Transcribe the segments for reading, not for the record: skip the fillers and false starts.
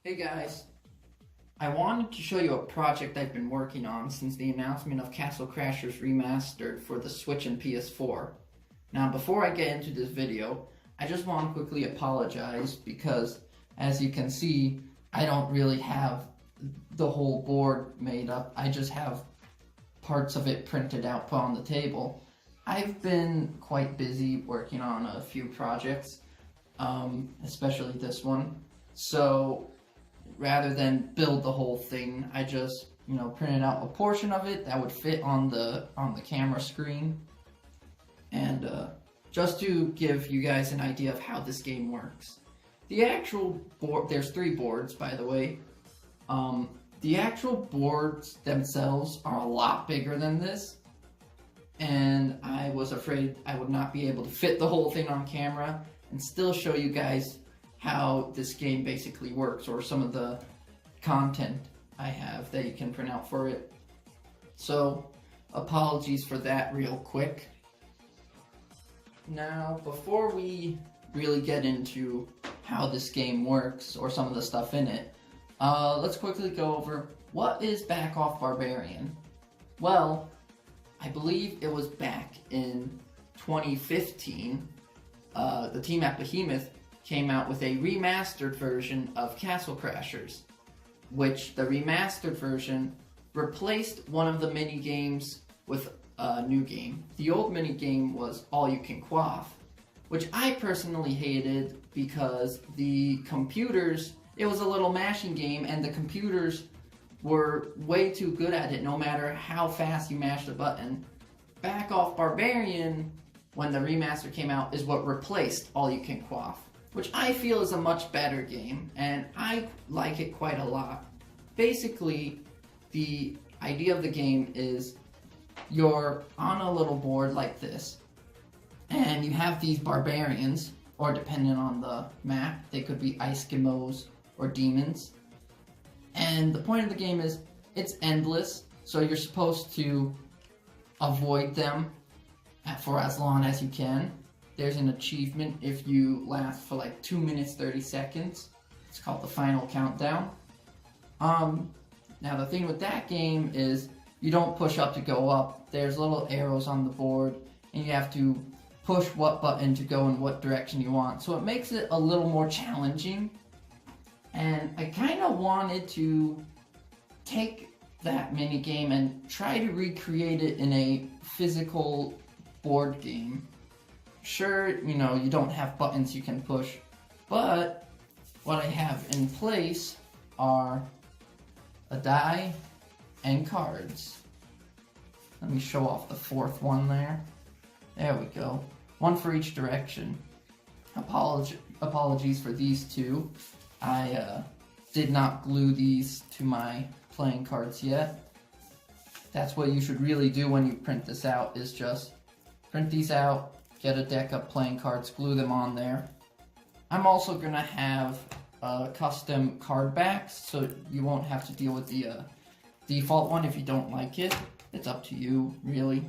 Hey guys, I wanted to show you a project I've been working on since the announcement of Castle Crashers Remastered for the Switch and PS4. Now before I get into this video, I just want to quickly apologize because as you can see, I don't really have the whole board made up. I just have parts of it printed out, put on the table. I've been quite busy working on a few projects, especially this one. So rather than build the whole thing, I just, printed out a portion of it that would fit on the camera screen. And just to give you guys an idea of how this game works. The actual board, there's 3 boards by the way. The actual boards themselves are a lot bigger than this. And I was afraid I would not be able to fit the whole thing on camera and still show you guys how this game basically works, or some of the content I have that you can print out for it. So, apologies for that real quick. Now, before we really get into how this game works, or some of the stuff in it, let's quickly go over what is Back Off Barbarian. Well, I believe it was back in 2015, the team at Behemoth came out with a remastered version of Castle Crashers, which the remastered version replaced one of the mini games with a new game. The old mini game was All You Can Quaff, which I personally hated because the computers, it was a little mashing game and the computers were way too good at it no matter how fast you mashed the button. Back Off Barbarian, when the remaster came out, is what replaced All You Can Quaff, which I feel is a much better game, and I like it quite a lot. Basically, the idea of the game is you're on a little board like this, and you have these barbarians, or depending on the map, they could be Eskimos or demons. And the point of the game is, it's endless, so you're supposed to avoid them for as long as you can. There's an achievement if you last for like 2 minutes 30 seconds. It's called the final countdown. Now the thing with that game is you don't push up to go up. There's little arrows on the board and you have to push what button to go in what direction you want. So it makes it a little more challenging. And I kind of wanted to take that mini game and try to recreate it in a physical board game. Sure, you don't have buttons you can push, but what I have in place are a die and cards. Let me show off the 4th one there. There we go. One for each direction. Apologies for these 2. I did not glue these to my playing cards yet. That's what you should really do when you print this out, is just print these out, get a deck of playing cards, glue them on there. I'm also going to have custom card backs, so you won't have to deal with the default one if you don't like it. It's up to you, really.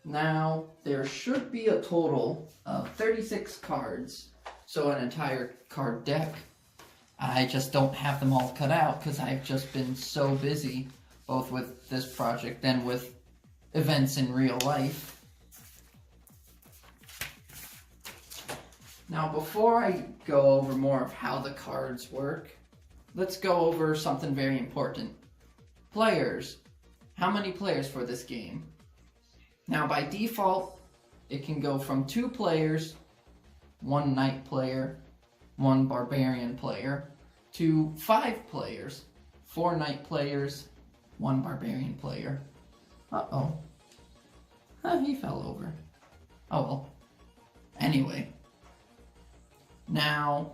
Now, there should be a total of 36 cards, so an entire card deck. I just don't have them all cut out because I've just been so busy, both with this project and with events in real life. Now, before I go over more of how the cards work, let's go over something very important. Players. How many players for this game? Now, by default, it can go from 2 players, 1 knight player, 1 barbarian player, to 5 players, 4 knight players, 1 barbarian player. Uh-oh. He fell over. Oh well. Anyway. Now,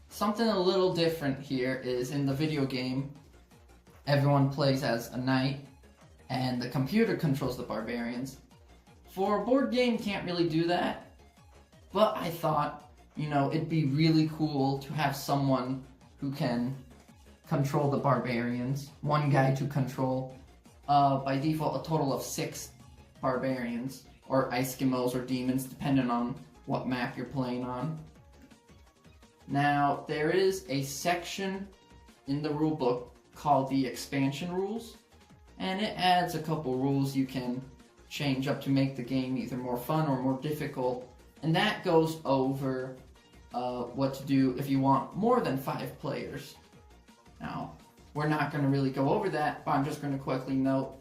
something a little different here is in the video game, everyone plays as a knight, and the computer controls the barbarians. For a board game, can't really do that, but I thought, it'd be really cool to have someone who can control the barbarians, 1 guy to control, by default, a total of 6 barbarians, or Eskimos or demons, depending on what map you're playing on. Now, there is a section in the rulebook called the expansion rules, and it adds a couple rules you can change up to make the game either more fun or more difficult, and that goes over what to do if you want more than 5 players. Now, we're not going to really go over that, but I'm just going to quickly note,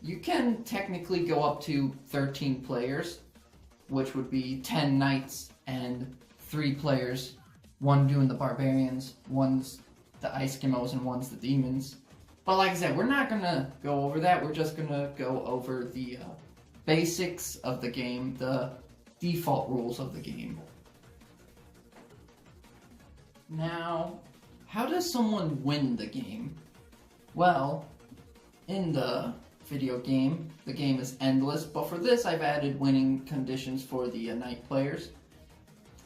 you can technically go up to 13 players, which would be 10 knights and 3 players, one doing the barbarians, one's the Eskimos, and one's the demons. But like I said, we're not going to go over that, we're just going to go over the basics of the game, the default rules of the game. Now, how does someone win the game? Well, in the video game, the game is endless, but for this I've added winning conditions for the knight players.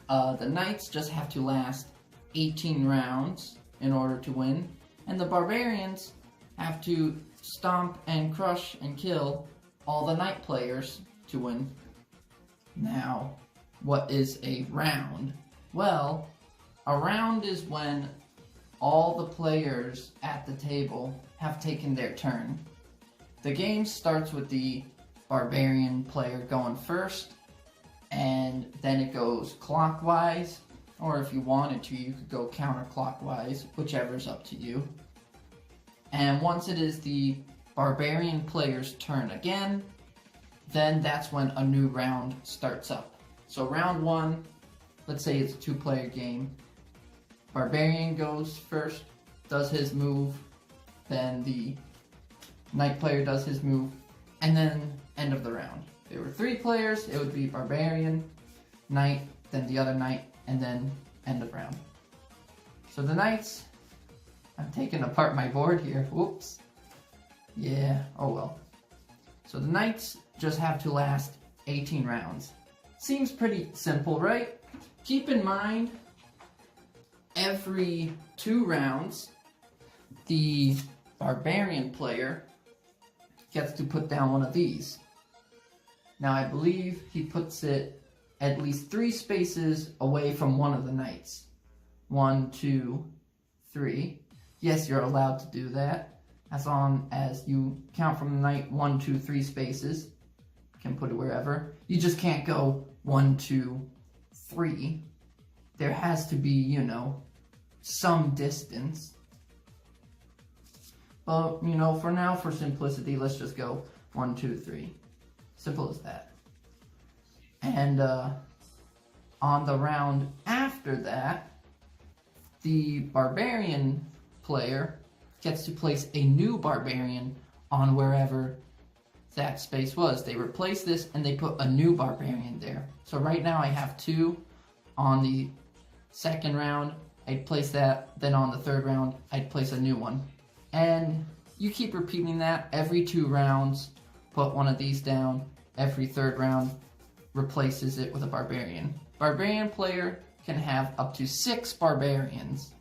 The knights just have to last 18 rounds in order to win, and the barbarians have to stomp and crush and kill all the knight players to win. Now, what is a round? Well, a round is when all the players at the table have taken their turn. The game starts with the barbarian player going first, and then it goes clockwise, or if you wanted to, you could go counterclockwise, whichever's up to you. And once it is the barbarian player's turn again, then that's when a new round starts up. So round 1, let's say it's a 2-player game. Barbarian goes first, does his move, then the knight player does his move, and then end of the round. If there were 3 players, it would be barbarian, knight, then the other knight, and then end of round. So the knights, I'm taking apart my board here, whoops. Yeah, oh well. So the knights just have to last 18 rounds. Seems pretty simple, right? Keep in mind, every 2 rounds, the barbarian player gets to put down one of these. Now I believe he puts it at least 3 spaces away from one of the knights. 1, 2, 3. Yes, you're allowed to do that, as long as you count from the knight 1, 2, 3 spaces. You can put it wherever. You just can't go 1, 2, 3. There has to be, you know, some distance. But, you know, for now, for simplicity, let's just go 1, 2, 3. Simple as that. And on the round after that, the barbarian player gets to place a new barbarian on wherever that space was. They replace this and they put a new barbarian there. So right now I have 2 on the second round. I'd place that, then on the third round, I'd place a new one. And you keep repeating that every 2 rounds, put one of these down. Every 3rd round replaces it with a barbarian. Barbarian player can have up to 6 barbarians.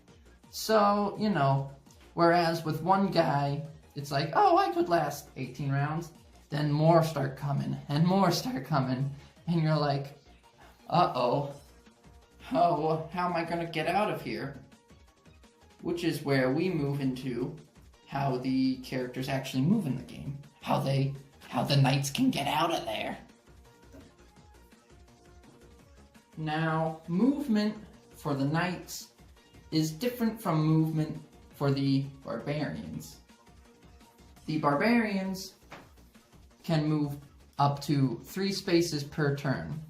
So, you know, whereas with one guy, it's like, oh, I could last 18 rounds. Then more start coming, and more start coming. And you're like, uh-oh. Oh, how am I going to get out of here? Which is where we move into how the characters actually move in the game. How the knights can get out of there. Now, movement for the knights is different from movement for the barbarians. The barbarians can move up to 3 spaces per turn.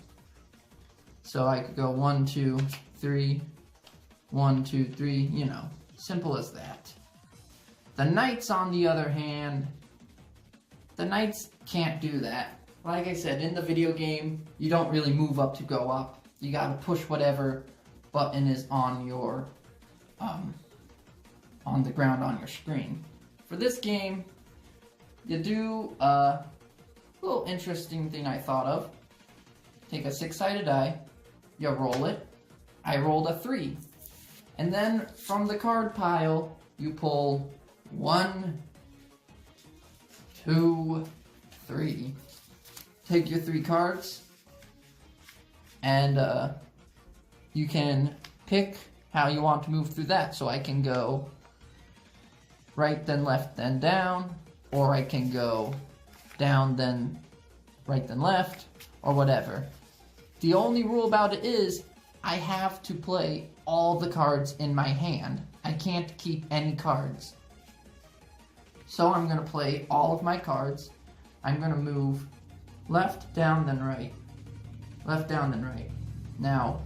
So I could go 1, 2, 3, 1, 2, 3, you know, simple as that. The knights, on the other hand, the knights can't do that. Like I said, in the video game, you don't really move up to go up. You gotta push whatever button is on your, on the ground on your screen. For this game, you do a little interesting thing I thought of. Take a 6-sided die, you roll it. I rolled a 3. And then from the card pile, you pull 1, 2, 3. Take your 3 cards, and you can pick how you want to move through that. So I can go right, then left, then down, or I can go down, then right, then left, or whatever. The only rule about it is I have to play all the cards in my hand. I can't keep any cards. So I'm going to play all of my cards. I'm going to move left, down, then right. Left, down, then right. Now,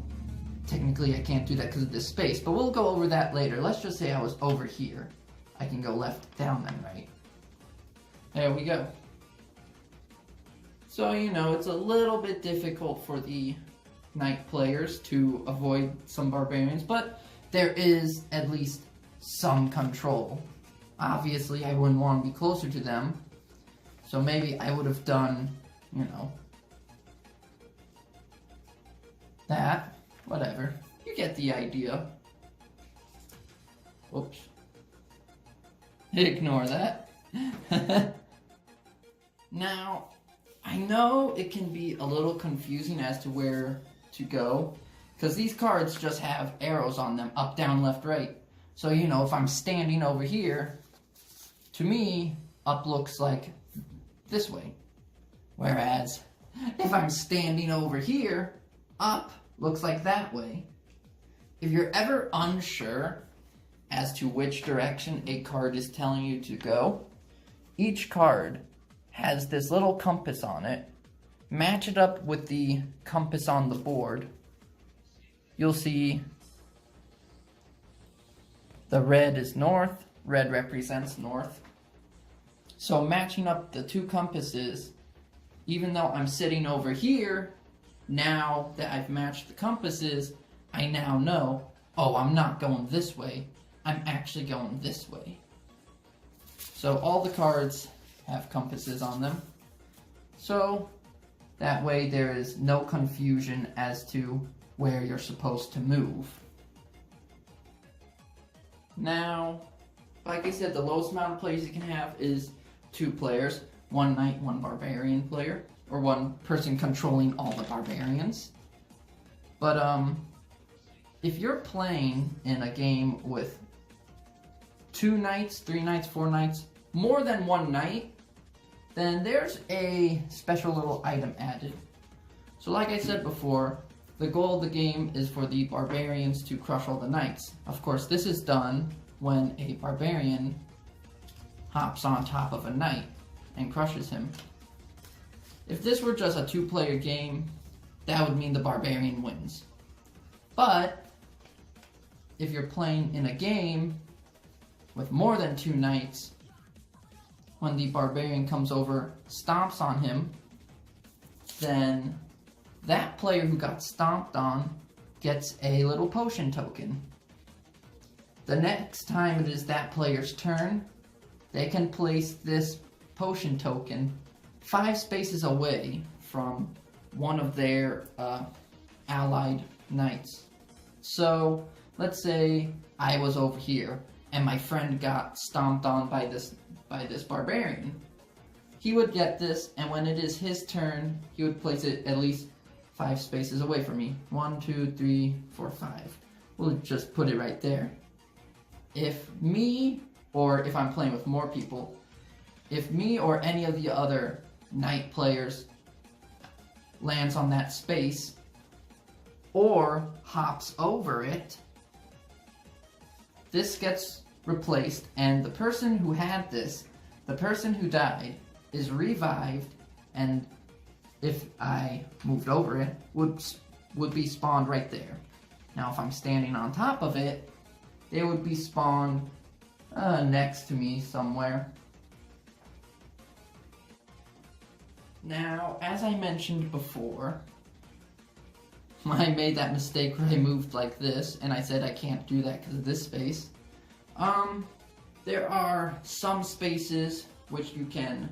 technically I can't do that because of this space, but we'll go over that later. Let's just say I was over here. I can go left, down, then right. There we go. So, you know, it's a little bit difficult for the knight players to avoid some barbarians, but there is at least some control. Obviously, I wouldn't want to be closer to them, so maybe I would have done, you know, that. Whatever. You get the idea. Oops. Ignore that. Now, I know it can be a little confusing as to where to go, because these cards just have arrows on them, up, down, left, right. So, you know, if I'm standing over here, to me, up looks like this way. Whereas, if I'm standing over here, up looks like that way. If you're ever unsure as to which direction a card is telling you to go, each card has this little compass on it. Match it up with the compass on the board. You'll see the red is north. Red represents north. So matching up the two compasses, even though I'm sitting over here, now that I've matched the compasses, I now know, oh, I'm not going this way. I'm actually going this way. So all the cards have compasses on them. So that way there is no confusion as to where you're supposed to move. Now, like I said, the lowest amount of players you can have is 2 players. 1 knight, 1 barbarian player. Or 1 person controlling all the barbarians. But, if you're playing in a game with 2 knights, 3 knights, 4 knights, more than 1 knight, then there's a special little item added. So like I said before, the goal of the game is for the barbarians to crush all the knights. Of course, this is done when a barbarian hops on top of a knight and crushes him. If this were just a 2-player game, that would mean the barbarian wins. But if you're playing in a game with more than 2 knights, when the barbarian comes over, stomps on him, then that player who got stomped on gets a little potion token. The next time it is that player's turn, they can place this potion token 5 spaces away from one of their allied knights. So, let's say I was over here and my friend got stomped on by this barbarian. He would get this, and when it is his turn, he would place it at least 5 spaces away from me. 1, 2, 3, 4, 5. We'll just put it right there. If me, or if I'm playing with more people, if me or any of the other knight players lands on that space, or hops over it, this gets replaced, and the person who had this, the person who died, is revived, and if I moved over it, would be spawned right there. Now if I'm standing on top of it, they would be spawned next to me somewhere. Now, as I mentioned before, I made that mistake where I moved like this, and I said I can't do that because of this space. There are some spaces which you can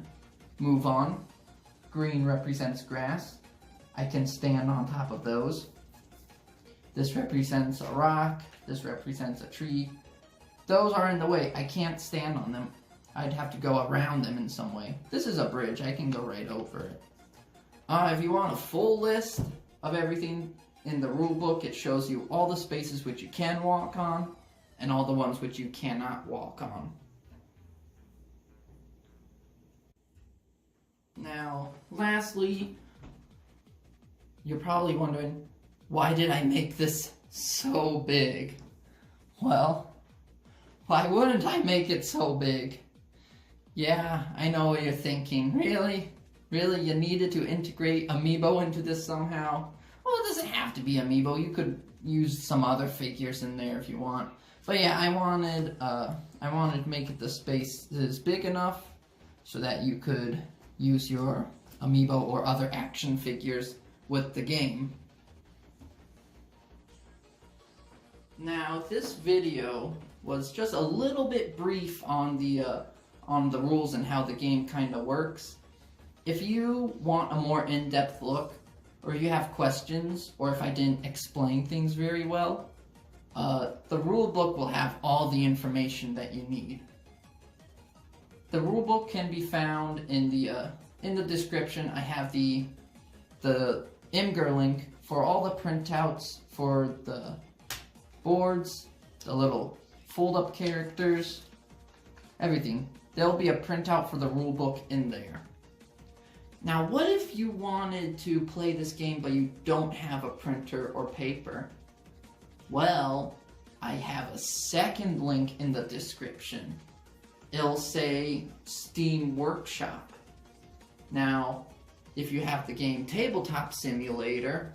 move on. Green represents grass. I can stand on top of those. This represents a rock. This represents a tree. Those are in the way. I can't stand on them. I'd have to go around them in some way. This is a bridge. I can go right over it. If you want a full list of everything in the rulebook, it shows you all the spaces which you can walk on, and all the ones which you cannot walk on. Now, lastly, you're probably wondering, why did I make this so big? Well, why wouldn't I make it so big? Yeah, I know what you're thinking. Really? Really, you needed to integrate Amiibo into this somehow? Well, it doesn't have to be Amiibo. You could use some other figures in there if you want. But yeah, I wanted to make it the space that is big enough so that you could use your Amiibo or other action figures with the game. Now, this video was just a little bit brief on the rules and how the game kind of works. If you want a more in-depth look, or you have questions, or if I didn't explain things very well, the rulebook will have all the information that you need. The rulebook can be found in the description. I have the Imgur link for all the printouts for the boards, the little fold-up characters, everything. There'll be a printout for the rulebook in there. Now, what if you wanted to play this game but you don't have a printer or paper? Well, I have a second link in the description. It'll say Steam Workshop. Now, if you have the game Tabletop Simulator,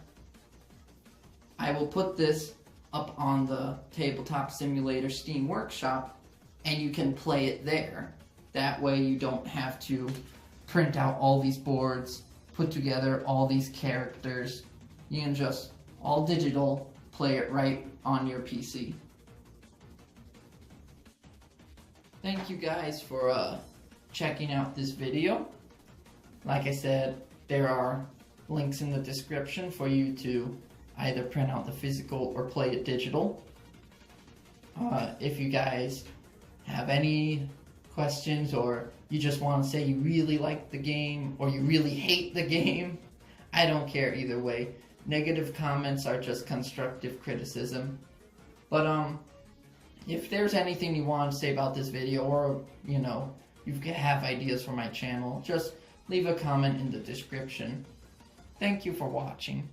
I will put this up on the Tabletop Simulator Steam Workshop, and you can play it there. That way you don't have to print out all these boards, put together all these characters. You can just, all digital, play it right on your PC. Thank you guys for checking out this video. Like I said, there are links in the description for you to either print out the physical or play it digital. If you guys have any questions, or you just want to say you really like the game or you really hate the game, I don't care either way. Negative comments are just constructive criticism. But if there's anything you want to say about this video, or you have ideas for my channel, just leave a comment in the description. Thank you for watching.